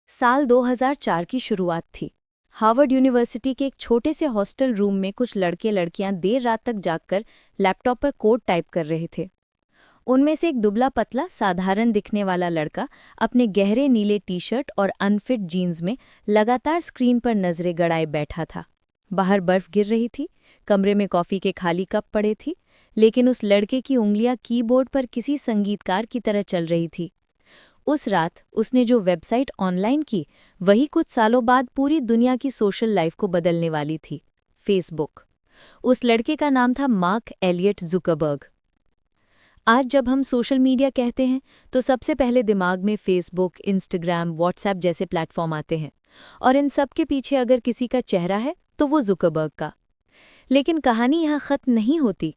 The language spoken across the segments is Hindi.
साल 2004 की शुरुआत थी। हार्वर्ड यूनिवर्सिटी के एक छोटे से हॉस्टल रूम में कुछ लड़के लड़कियां देर रात तक जागकर लैपटॉप पर कोड टाइप कर रहे थे। उनमें से एक दुबला पतला साधारण दिखने वाला लड़का अपने गहरे नीले टी-शर्ट और अनफिट जीन्स में लगातार स्क्रीन पर नजरें गड़ाए बैठा था। बाहर बर्फ गिर रही थी, कमरे में कॉफी के खाली कप पड़े थी, लेकिन उस लड़के की उंगलियां कीबोर्ड पर किसी संगीतकार की तरह चल रही थी। उस रात उसने जो वेबसाइट ऑनलाइन की, वही कुछ सालों बाद पूरी दुनिया की सोशल लाइफ को बदलने वाली थी, फेसबुक। उस लड़के का नाम था मार्क एलियट जुकरबर्ग। आज जब हम सोशल मीडिया कहते हैं तो सबसे पहले दिमाग में फेसबुक, इंस्टाग्राम, व्हाट्सएप जैसे प्लेटफॉर्म आते हैं, और इन सब के पीछे अगर किसी का चेहरा है तो वो जुकरबर्ग का। लेकिन कहानी यहाँ खत्म नहीं होती।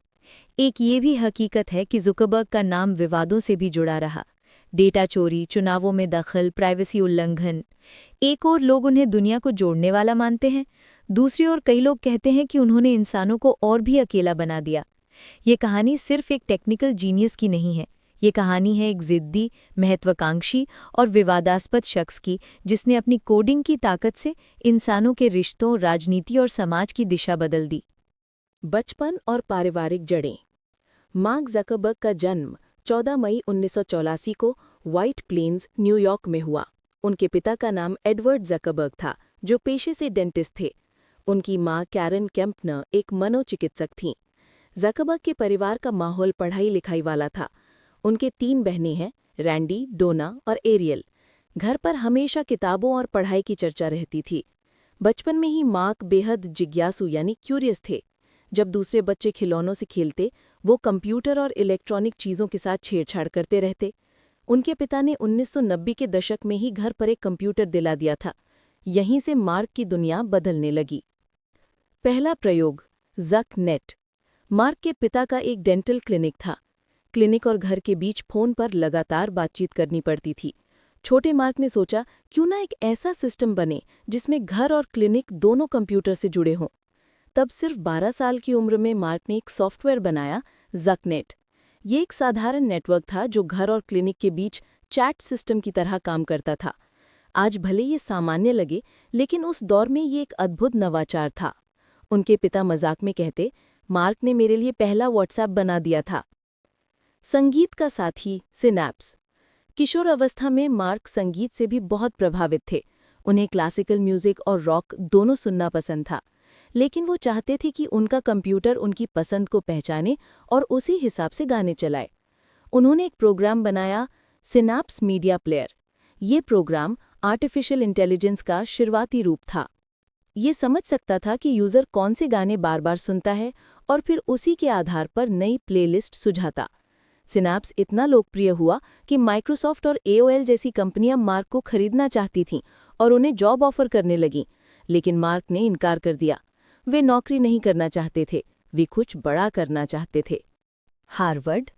एक ये भी हकीकत है कि जुकरबर्ग का नाम विवादों से भी जुड़ा रहा। डेटा चोरी, चुनावों में दखल, प्राइवेसी उल्लंघन। एक ओर लोग उन्हें दुनिया को जोड़ने वाला मानते हैं, दूसरी ओर कई लोग कहते हैं कि उन्होंने इंसानों को और भी अकेला बना दिया। ये कहानी सिर्फ एक टेक्निकल जीनियस की नहीं है, ये कहानी है एक जिद्दी, महत्वाकांक्षी और विवादास्पद शख्स की, जिसने अपनी कोडिंग की ताकत से इंसानों के रिश्तों, राजनीति और समाज की दिशा बदल दी। बचपन और पारिवारिक जड़ें। मार्क ज़करबर्ग का जन्म 14 मई 1984 को व्हाइट प्लेन्स, न्यूयॉर्क में हुआ। उनके पिता का नाम एडवर्ड ज़करबर्ग था, जो पेशे से डेंटिस्ट थे। उनकी मां कैरन केम्पनर एक मनोचिकित्सक थीं। ज़करबर्ग के परिवार का माहौल पढ़ाई लिखाई वाला था। उनके 3 बहनें हैं, रैंडी, डोना और एरियल। घर पर हमेशा किताबों और पढ़ाई की चर्चा रहती थी। बचपन में ही मार्क बेहद जिज्ञासु यानी क्यूरियस थे। जब दूसरे बच्चे खिलौनों से खेलते, वो कंप्यूटर और इलेक्ट्रॉनिक चीज़ों के साथ छेड़छाड़ करते रहते। उनके पिता ने 1990 के दशक में ही घर पर एक कंप्यूटर दिला दिया था। यहीं से मार्क की दुनिया बदलने लगी। पहला प्रयोग, ज़क नेट। मार्क के पिता का एक डेंटल क्लिनिक था। क्लिनिक और घर के बीच फ़ोन पर लगातार बातचीत करनी पड़ती थी। छोटे मार्क ने सोचा, क्यों ना एक ऐसा सिस्टम बने जिसमें घर और क्लिनिक दोनों कंप्यूटर से जुड़े हों। तब सिर्फ 12 साल की उम्र में मार्क ने एक सॉफ्टवेयर बनाया, ज़कनेट। ये एक साधारण नेटवर्क था जो घर और क्लिनिक के बीच चैट सिस्टम की तरह काम करता था। आज भले ये सामान्य लगे, लेकिन उस दौर में ये एक अद्भुत नवाचार था। उनके पिता मजाक में कहते, मार्क ने मेरे लिए पहला व्हाट्सएप बना दिया था। संगीत का साथी, सिनैप्स। किशोर अवस्था में मार्क संगीत से भी बहुत प्रभावित थे। उन्हें क्लासिकल म्यूजिक और रॉक दोनों सुनना पसंद था, लेकिन वो चाहते थे कि उनका कंप्यूटर उनकी पसंद को पहचाने और उसी हिसाब से गाने चलाए। उन्होंने एक प्रोग्राम बनाया, सिनैप्स मीडिया प्लेयर। ये प्रोग्राम आर्टिफिशियल इंटेलिजेंस का शुरुआती रूप था। ये समझ सकता था कि यूज़र कौन से गाने बार बार सुनता है और फिर उसी के आधार पर नई प्लेलिस्ट सुझाता। सिनैप्स इतना लोकप्रिय हुआ कि माइक्रोसॉफ्ट और AOL जैसी कंपनियां मार्क को खरीदना चाहती थीं और उन्हें जॉब ऑफर करने लगीं, लेकिन मार्क ने इनकार कर दिया। वे नौकरी नहीं करना चाहते थे, वे कुछ बड़ा करना चाहते थे। हार्वर्ड,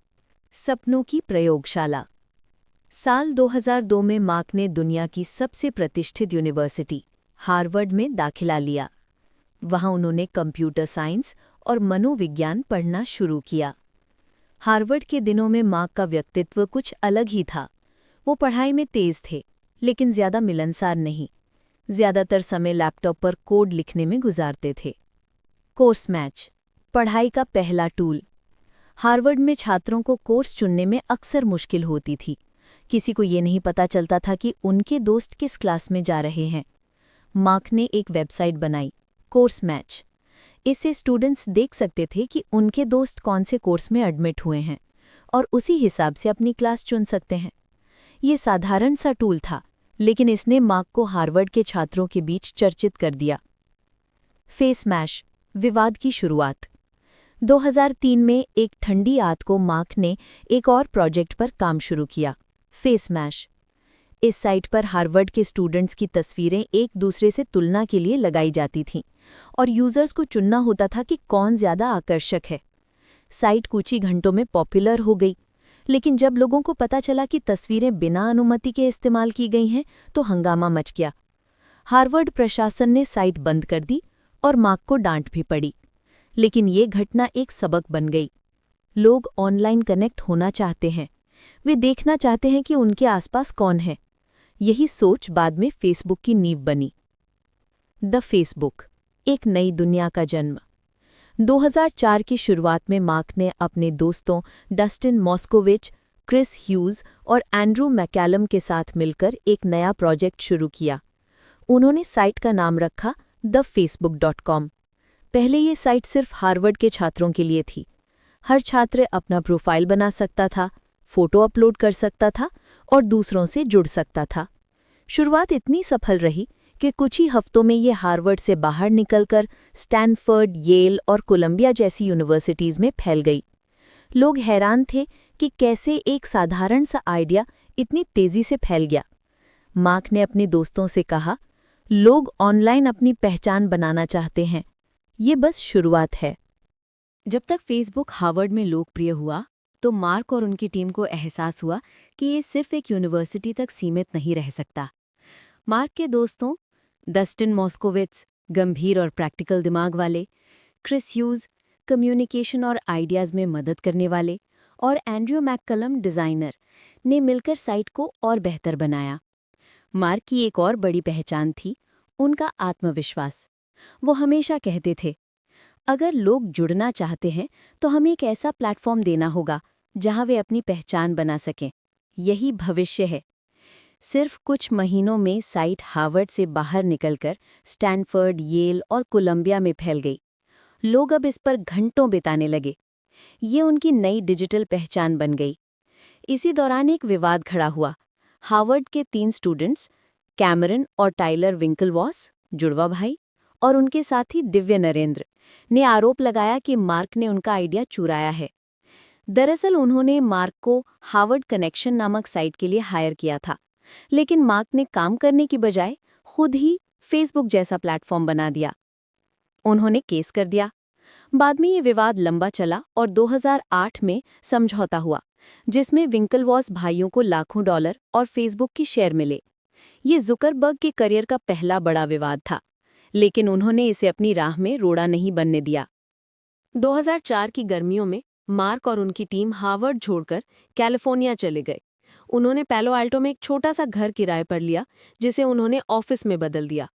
सपनों की प्रयोगशाला। साल 2002 में मार्क ने दुनिया की सबसे प्रतिष्ठित यूनिवर्सिटी, हार्वर्ड में दाखिला लिया। वहां उन्होंने कंप्यूटर साइंस और मनोविज्ञान पढ़ना शुरू किया। हार्वर्ड के दिनों में मार्क का व्यक्तित्व कुछ अलग ही था। वो पढ़ाई में तेज थे, लेकिन ज्यादा मिलनसार नहीं। ज्यादातर समय लैपटॉप पर कोड लिखने में गुजारते थे। कोर्स मैच, पढ़ाई का पहला टूल। हार्वर्ड में छात्रों को कोर्स चुनने में अक्सर मुश्किल होती थी। किसी को ये नहीं पता चलता था कि उनके दोस्त किस क्लास में जा रहे हैं। मार्क ने एक वेबसाइट बनाई, कोर्स मैच। इससे स्टूडेंट्स देख सकते थे कि उनके दोस्त कौन से कोर्स में एडमिट हुए हैं और उसी हिसाब से अपनी क्लास चुन सकते हैं। ये साधारण सा टूल था, लेकिन इसने मार्क को हार्वर्ड के छात्रों के बीच चर्चित कर दिया। फेस मैश, विवाद की शुरुआत। 2003 में एक ठंडी रात को मार्क ने एक और प्रोजेक्ट पर काम शुरू किया, फेस मैश। इस साइट पर हार्वर्ड के स्टूडेंट्स की तस्वीरें एक दूसरे से तुलना के लिए लगाई जाती थीं और यूजर्स को चुनना होता था कि कौन ज्यादा आकर्षक है। साइट कुछ ही घंटों में पॉपुलर हो गई, लेकिन जब लोगों को पता चला कि तस्वीरें बिना अनुमति के इस्तेमाल की गई हैं, तो हंगामा मच गया। हार्वर्ड प्रशासन ने साइट बंद कर दी और मार्क को डांट भी पड़ी। लेकिन ये घटना एक सबक बन गई। लोग ऑनलाइन कनेक्ट होना चाहते हैं। वे देखना चाहते हैं कि उनके आसपास कौन है। यही सोच बाद में फेसबुक की नींव बनी। द फेसबुक, एक नई दुनिया का जन्म। 2004 की शुरुआत में मार्क ने अपने दोस्तों डस्टिन मॉस्कोविच, क्रिस ह्यूज और एंड्रू मैकैलम के साथ मिलकर एक नया प्रोजेक्ट शुरू किया। उन्होंने साइट का नाम रखा thefacebook.com। पहले ये साइट सिर्फ हार्वर्ड के छात्रों के लिए थी। हर छात्र अपना प्रोफाइल बना सकता था, फोटो अपलोड कर सकता था और दूसरों से जुड़ सकता था। शुरुआत इतनी सफल रही कि कुछ ही हफ्तों में ये हार्वर्ड से बाहर निकलकर स्टैनफोर्ड, येल और कोलंबिया जैसी यूनिवर्सिटीज़ में फैल गई। लोग हैरान थे कि कैसे एक साधारण सा आइडिया इतनी तेज़ी से फैल गया। मार्क ने अपने दोस्तों से कहा, लोग ऑनलाइन अपनी पहचान बनाना चाहते हैं, ये बस शुरुआत है। जब तक फेसबुक हार्वर्ड में लोकप्रिय हुआ, तो मार्क और उनकी टीम को एहसास हुआ कि ये सिर्फ एक यूनिवर्सिटी तक सीमित नहीं रह सकता। मार्क के दोस्तों डस्टिन मॉस्कोविट्स, गंभीर और प्रैक्टिकल दिमाग वाले, क्रिस ह्यूज, कम्युनिकेशन और आइडियाज़ में मदद करने वाले, और एंड्रयू मैककलम, डिज़ाइनर, ने मिलकर साइट को और बेहतर बनाया। मार्क की एक और बड़ी पहचान थी उनका आत्मविश्वास। वो हमेशा कहते थे, अगर लोग जुड़ना चाहते हैं तो हमें एक ऐसा प्लेटफॉर्म देना होगा जहां वे अपनी पहचान बना सकें। यही भविष्य है। सिर्फ कुछ महीनों में साइट हार्वर्ड से बाहर निकलकर स्टैनफोर्ड, येल और कोलंबिया में फैल गई। लोग अब इस पर घंटों बिताने लगे। ये उनकी नई डिजिटल पहचान बन गई। इसी दौरान एक विवाद खड़ा हुआ। हार्वर्ड के 3 स्टूडेंट्स, कैमरन और टाइलर विंकलवॉस, जुड़वा भाई, और उनके साथी दिव्य नरेंद्र, ने आरोप लगाया कि मार्क ने उनका आइडिया चुराया है। दरअसल उन्होंने मार्क को हार्वर्ड कनेक्शन नामक साइट के लिए हायर किया था, लेकिन मार्क ने काम करने की बजाय खुद ही फेसबुक जैसा प्लेटफॉर्म बना दिया। उन्होंने केस कर दिया। बाद में ये विवाद लंबा चला और 2008 में समझौता हुआ, जिसमें विंकलवॉस भाइयों को लाखों डॉलर और फेसबुक की शेयर मिले। ये जुकरबर्ग के करियर का पहला बड़ा विवाद था, लेकिन उन्होंने इसे अपनी राह में रोड़ा नहीं बनने दिया। 2004 की गर्मियों में मार्क और उनकी टीम हार्वर्ड छोड़कर कैलिफोर्निया चले गए। उन्होंने पैलो आल्टो में एक छोटा सा घर किराए पर लिया, जिसे उन्होंने ऑफिस में बदल दिया।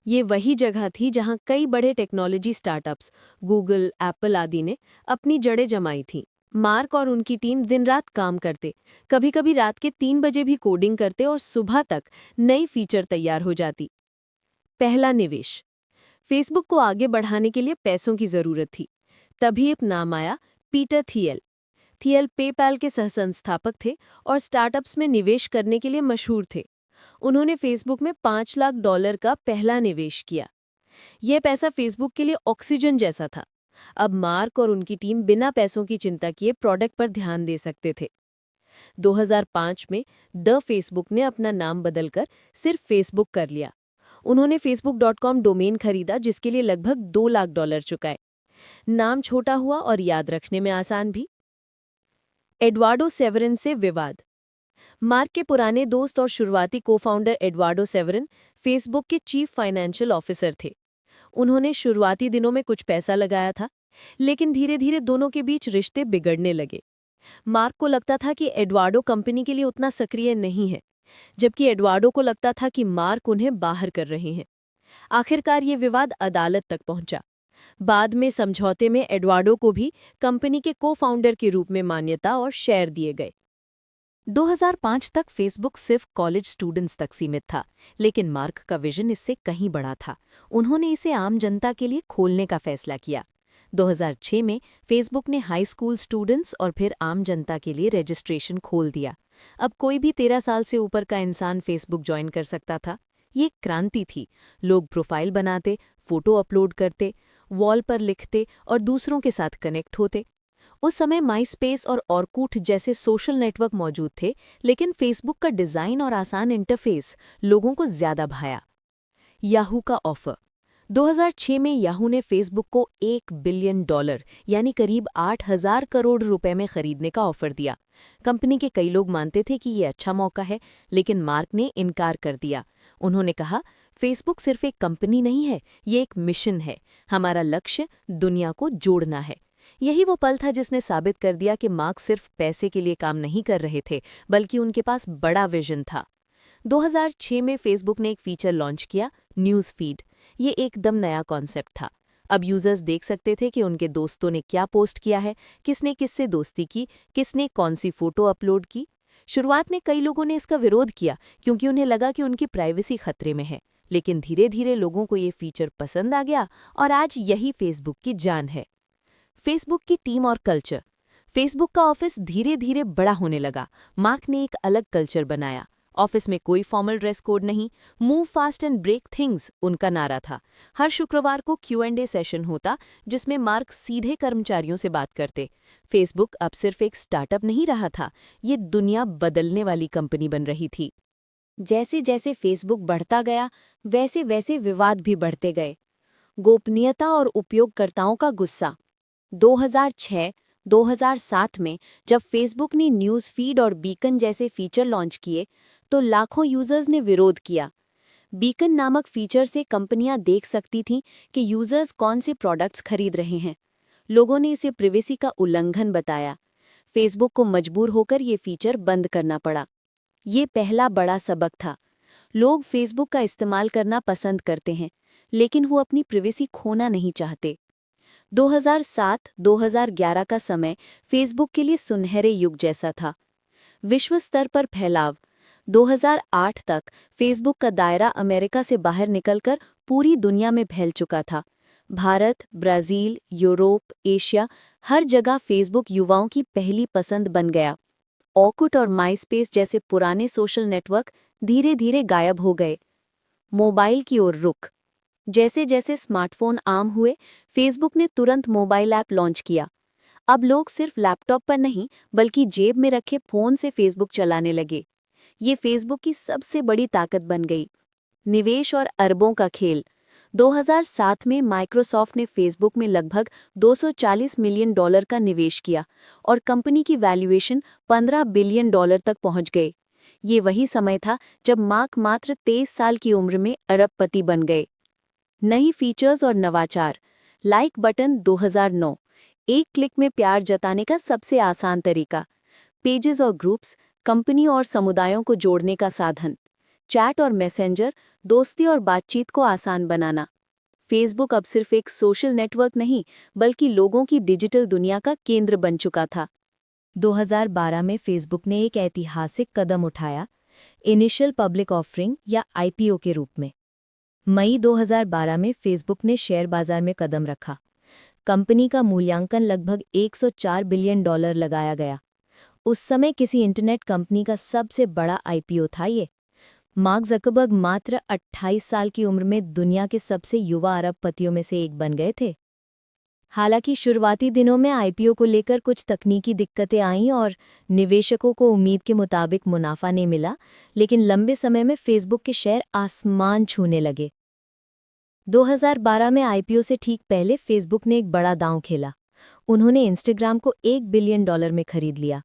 ये वही जगह थी जहां कई बड़े टेक्नोलॉजी स्टार्टअप्स, गूगल, एप्पल आदि ने अपनी जड़ें जमाई थीं। मार्क और उनकी टीम दिन रात काम करते, कभी-कभी रात के 3 बजे भी कोडिंग करते और सुबह तक नई फीचर तैयार हो जाती। पहला निवेश। फेसबुक को आगे बढ़ाने के लिए पैसों की जरूरत थी। तभी एक नाम आया, पीटर थियल। थियल पेपैल के सहसंस्थापक थे और स्टार्टअप्स में निवेश करने के लिए मशहूर थे। उन्होंने फेसबुक में $5 लाख का पहला निवेश किया। यह पैसा फेसबुक के लिए ऑक्सीजन जैसा था। अब मार्क और उनकी टीम बिना पैसों की चिंता किए प्रोडक्ट पर ध्यान दे सकते थे। 2005 में द फेसबुक ने अपना नाम बदलकर सिर्फ फेसबुक कर लिया। उन्होंने facebook.com डोमेन खरीदा, जिसके लिए लगभग $2 लाख चुकाए। नाम छोटा हुआ और याद रखने में आसान भी। एडवार्डो सेवरिन से विवाद। मार्क के पुराने दोस्त और शुरुआती को-फाउंडर एडवार्डो सेवरिन फेसबुक के चीफ फाइनेंशियल ऑफिसर थे। उन्होंने शुरुआती दिनों में कुछ पैसा लगाया था, लेकिन धीरे-धीरे दोनों के बीच रिश्ते बिगड़ने लगे। मार्क को लगता था कि एडवार्डो कंपनी के लिए उतना सक्रिय नहीं है, जबकि एडवार्डो को लगता था कि मार्क उन्हें बाहर कर रहे हैं। आखिरकार ये विवाद अदालत तक पहुंचा। बाद में समझौते में एडवार्डो को भी कंपनी के को-फाउंडर के रूप में मान्यता और शेयर दिए गए। 2005 तक फेसबुक सिर्फ कॉलेज स्टूडेंट्स तक सीमित था, लेकिन मार्क का विजन इससे कहीं बड़ा था। उन्होंने इसे आम जनता के लिए खोलने का फैसला किया। 2006 में फेसबुक ने हाई स्कूल स्टूडेंट्स और फिर आम जनता के लिए रजिस्ट्रेशन खोल दिया। अब कोई भी 13 साल से ऊपर का इंसान फेसबुक ज्वाइन कर सकता था। ये एक क्रांति थी। लोग प्रोफाइल बनाते, फोटो अपलोड करते, वॉल पर लिखते और दूसरों के साथ कनेक्ट होते। उस समय माईस्पेस और ऑरकुट जैसे सोशल नेटवर्क मौजूद थे, लेकिन फेसबुक का डिज़ाइन और आसान इंटरफेस लोगों को ज़्यादा भाया। याहू का ऑफर। 2006 में याहू ने फेसबुक को $1 बिलियन यानी करीब 8,000 करोड़ रुपए में खरीदने का ऑफर दिया। कंपनी के कई लोग मानते थे कि ये अच्छा मौका है, लेकिन मार्क ने इनकार कर दिया। उन्होंने कहा, फेसबुक सिर्फ एक कंपनी नहीं है, ये एक मिशन है। हमारा लक्ष्य दुनिया को जोड़ना है। यही वो पल था जिसने साबित कर दिया कि मार्क सिर्फ पैसे के लिए काम नहीं कर रहे थे, बल्कि उनके पास बड़ा विजन था। 2006 में फेसबुक ने एक फीचर लॉन्च किया, न्यूज़ फीड। ये एकदम नया कॉन्सेप्ट था। अब यूजर्स देख सकते थे कि उनके दोस्तों ने क्या पोस्ट किया है, किसने किससे दोस्ती की, किसने कौन सी फोटो अपलोड की। शुरुआत में कई लोगों ने इसका विरोध किया क्योंकि उन्हें लगा कि उनकी प्राइवेसी खतरे में है, लेकिन धीरे धीरे लोगों को ये फीचर पसंद आ गया और आज यही फेसबुक की जान है। फेसबुक की टीम और कल्चर। फेसबुक का ऑफिस धीरे धीरे बड़ा होने लगा। मार्क ने एक अलग कल्चर बनाया। ऑफिस में कोई फॉर्मल ड्रेस कोड नहीं, move fast and break things उनका नारा था। हर शुक्रवार को Q&A सेशन होता जिसमें मार्क सीधे कर्मचारियों से बात करते। फेसबुक अब सिर्फ एक स्टार्टअप नहीं रहा था, ये दुनिया बदलने वाली कंपनी बन रही थी। जैसे जैसे फेसबुक बढ़ता गया, वैसे वैसे विवाद भी बढ़ते गए। गोपनीयता और उपयोगकर्ताओं का गुस्सा। 2006-2007 में जब फेसबुक ने न्यूज़ फीड और बीकन जैसे फीचर लॉन्च किए, तो लाखों यूजर्स ने विरोध किया। बीकन नामक फीचर से कंपनियां देख सकती थीं कि यूजर्स कौन से प्रोडक्ट्स खरीद रहे हैं। लोगों ने इसे प्रिवेसी का उल्लंघन बताया। फेसबुक को मजबूर होकर ये फीचर बंद करना पड़ा। ये पहला बड़ा सबक था। लोग फेसबुक का इस्तेमाल करना पसंद करते हैं, लेकिन वो अपनी प्रिवेसी खोना नहीं चाहते। 2007-2011 का समय फेसबुक के लिए सुनहरे युग जैसा था। विश्व स्तर पर फैलाव। 2008 तक फेसबुक का दायरा अमेरिका से बाहर निकलकर पूरी दुनिया में फैल चुका था। भारत, ब्राज़ील, यूरोप, एशिया, हर जगह फेसबुक युवाओं की पहली पसंद बन गया। ऑर्कुट और माइस्पेस जैसे पुराने सोशल नेटवर्क धीरे धीरे गायब हो गए। मोबाइल की ओर रुख। जैसे जैसे स्मार्टफोन आम हुए, फेसबुक ने तुरंत मोबाइल ऐप लॉन्च किया। अब लोग सिर्फ लैपटॉप पर नहीं, बल्कि जेब में रखे फोन से फेसबुक चलाने लगे। ये फेसबुक की सबसे बड़ी ताकत बन गई। निवेश और अरबों का खेल। 2007 में माइक्रोसॉफ्ट ने फेसबुक में लगभग $240 मिलियन का निवेश किया और कंपनी की वैल्यूएशन $15 बिलियन तक पहुंच गए। ये वही समय था जब मार्क मात्र 23 साल की उम्र में अरबपति बन गए। नई फीचर्स और नवाचार। लाइक बटन 2009, एक क्लिक में प्यार जताने का सबसे आसान तरीका। पेजेस और ग्रुप्स, कंपनी और समुदायों को जोड़ने का साधन। चैट और मैसेंजर, दोस्ती और बातचीत को आसान बनाना। फेसबुक अब सिर्फ एक सोशल नेटवर्क नहीं, बल्कि लोगों की डिजिटल दुनिया का केंद्र बन चुका था। 2012 में फेसबुक ने एक ऐतिहासिक कदम उठाया, इनिशियल पब्लिक ऑफरिंग या IPO के रूप में। मई 2012 में फेसबुक ने शेयर बाजार में कदम रखा। कंपनी का मूल्यांकन लगभग $104 बिलियन लगाया गया। उस समय किसी इंटरनेट कंपनी का सबसे बड़ा IPO था ये। मार्क ज़करबर्ग मात्र 28 साल की उम्र में दुनिया के सबसे युवा अरबपतियों में से एक बन गए थे। हालांकि शुरुआती दिनों में IPO को लेकर कुछ तकनीकी दिक्कतें आईं और निवेशकों को उम्मीद के मुताबिक मुनाफा नहीं मिला, लेकिन लंबे समय में फेसबुक के शेयर आसमान छूने लगे। 2012 में IPO से ठीक पहले फेसबुक ने एक बड़ा दांव खेला। उन्होंने इंस्टाग्राम को $1 बिलियन में खरीद लिया।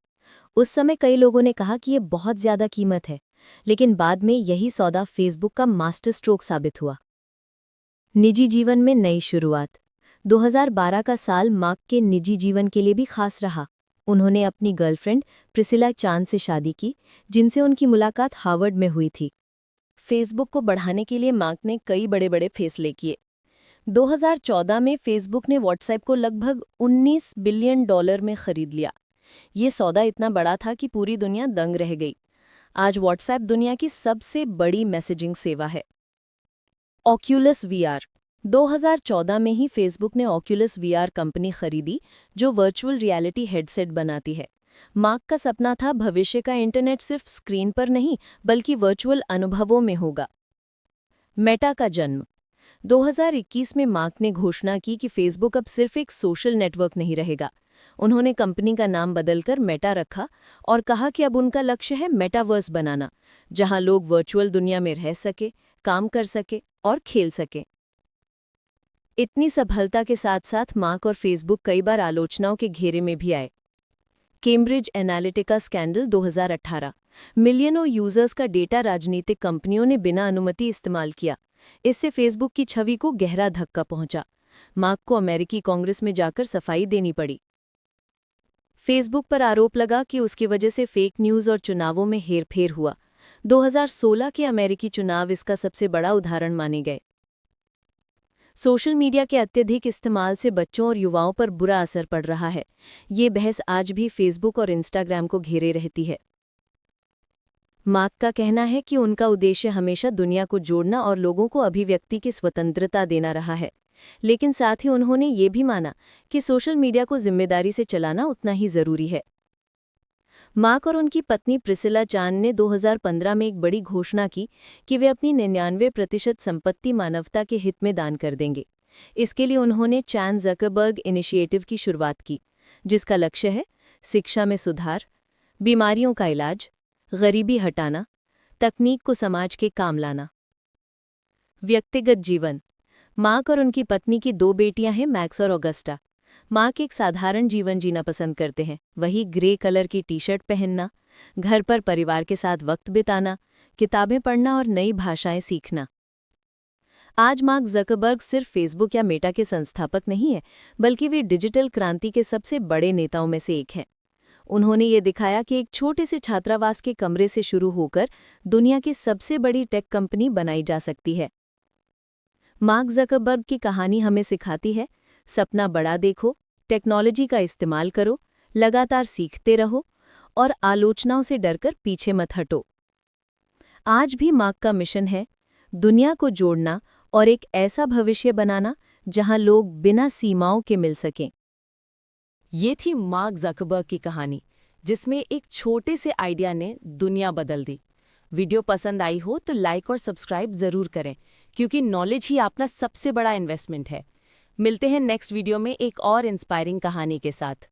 उस समय कई लोगों ने कहा कि ये बहुत ज़्यादा कीमत है, लेकिन बाद में यही सौदा फेसबुक का मास्टर स्ट्रोक साबित हुआ। निजी जीवन में नई शुरुआत। 2012 का साल मार्क के निजी जीवन के लिए भी खास रहा। उन्होंने अपनी गर्लफ्रेंड प्रिसिला चांद से शादी की, जिनसे उनकी मुलाकात हार्वर्ड में हुई थी। फेसबुक को बढ़ाने के लिए मार्क ने कई बड़े बड़े फैसले किए। 2014 में फेसबुक ने व्हाट्सएप को लगभग $19 बिलियन में खरीद लिया। ये सौदा इतना बड़ा था कि पूरी दुनिया दंग रह गई। आज व्हाट्सएप दुनिया की सबसे बड़ी मैसेजिंग सेवा है। Oculus VR। 2014 में ही फेसबुक ने ऑक्यूलस VR कंपनी खरीदी, जो वर्चुअल रियलिटी हेडसेट बनाती है। मार्क का सपना था भविष्य का इंटरनेट सिर्फ स्क्रीन पर नहीं, बल्कि वर्चुअल अनुभवों में होगा। मेटा का जन्म। 2021 में मार्क ने घोषणा की कि फेसबुक अब सिर्फ एक सोशल नेटवर्क नहीं रहेगा। उन्होंने कंपनी का नाम बदलकर मेटा रखा और कहा कि अब उनका लक्ष्य है मेटावर्स बनाना, जहां लोग वर्चुअल दुनिया में रह सके, काम कर सके और खेल सके। इतनी सफलता के साथ साथ मार्क और फेसबुक कई बार आलोचनाओं के घेरे में भी आए। Cambridge Analytica scandal 2018। मिलियनों यूजर्स का डेटा राजनीतिक कंपनियों ने बिना अनुमति इस्तेमाल किया। इससे फेसबुक की छवि को गहरा धक्का पहुंचा। मार्क को अमेरिकी कांग्रेस में जाकर सफाई देनी पड़ी। फेसबुक पर आरोप लगा कि उसकी वजह से फेक न्यूज़ और चुनावों में हेरफेर हुआ। 2016 के अमेरिकी चुनाव इसका सबसे बड़ा उदाहरण माने गए। सोशल मीडिया के अत्यधिक इस्तेमाल से बच्चों और युवाओं पर बुरा असर पड़ रहा है। ये बहस आज भी फेसबुक और इंस्टाग्राम को घेरे रहती है। मार्क का कहना है कि उनका उद्देश्य हमेशा दुनिया को जोड़ना और लोगों को अभिव्यक्ति की स्वतंत्रता देना रहा है, लेकिन साथ ही उन्होंने ये भी माना कि सोशल मीडिया को जिम्मेदारी से चलाना उतना ही जरूरी है। मार्क और उनकी पत्नी प्रिसिला चान ने 2015 में एक बड़ी घोषणा की कि वे अपनी 99% संपत्ति मानवता के हित में दान कर देंगे। इसके लिए उन्होंने चैन ज़करबर्ग इनिशिएटिव की शुरुआत की, जिसका लक्ष्य है शिक्षा में सुधार, बीमारियों का इलाज, गरीबी हटाना, तकनीक को समाज के काम लाना। व्यक्तिगत जीवन। मार्क और उनकी पत्नी की 2 बेटियां हैं, मैक्स और ऑगस्टा। मार्क एक साधारण जीवन जीना पसंद करते हैं, वही ग्रे कलर की टी-शर्ट पहनना, घर पर परिवार के साथ वक्त बिताना, किताबें पढ़ना और नई भाषाएं सीखना। आज मार्क ज़करबर्ग सिर्फ फेसबुक या मेटा के संस्थापक नहीं हैं, बल्कि वे डिजिटल क्रांति के सबसे बड़े नेताओं में से एक हैं। उन्होंने ये दिखाया कि एक छोटे से छात्रावास के कमरे से शुरू होकर दुनिया की सबसे बड़ी टेक कंपनी बनाई जा सकती है। मार्क ज़करबर्ग की कहानी हमें सिखाती है, सपना बड़ा देखो, टेक्नोलॉजी का इस्तेमाल करो, लगातार सीखते रहो और आलोचनाओं से डरकर पीछे मत हटो। आज भी मार्क का मिशन है दुनिया को जोड़ना और एक ऐसा भविष्य बनाना जहां लोग बिना सीमाओं के मिल सकें। ये थी मार्क ज़करबर्ग की कहानी, जिसमें एक छोटे से आइडिया ने दुनिया बदल दी। वीडियो पसंद आई हो तो लाइक और सब्सक्राइब ज़रूर करें, क्योंकि नॉलेज ही अपना सबसे बड़ा इन्वेस्टमेंट है। मिलते हैं नेक्स्ट वीडियो में एक और इंस्पायरिंग कहानी के साथ।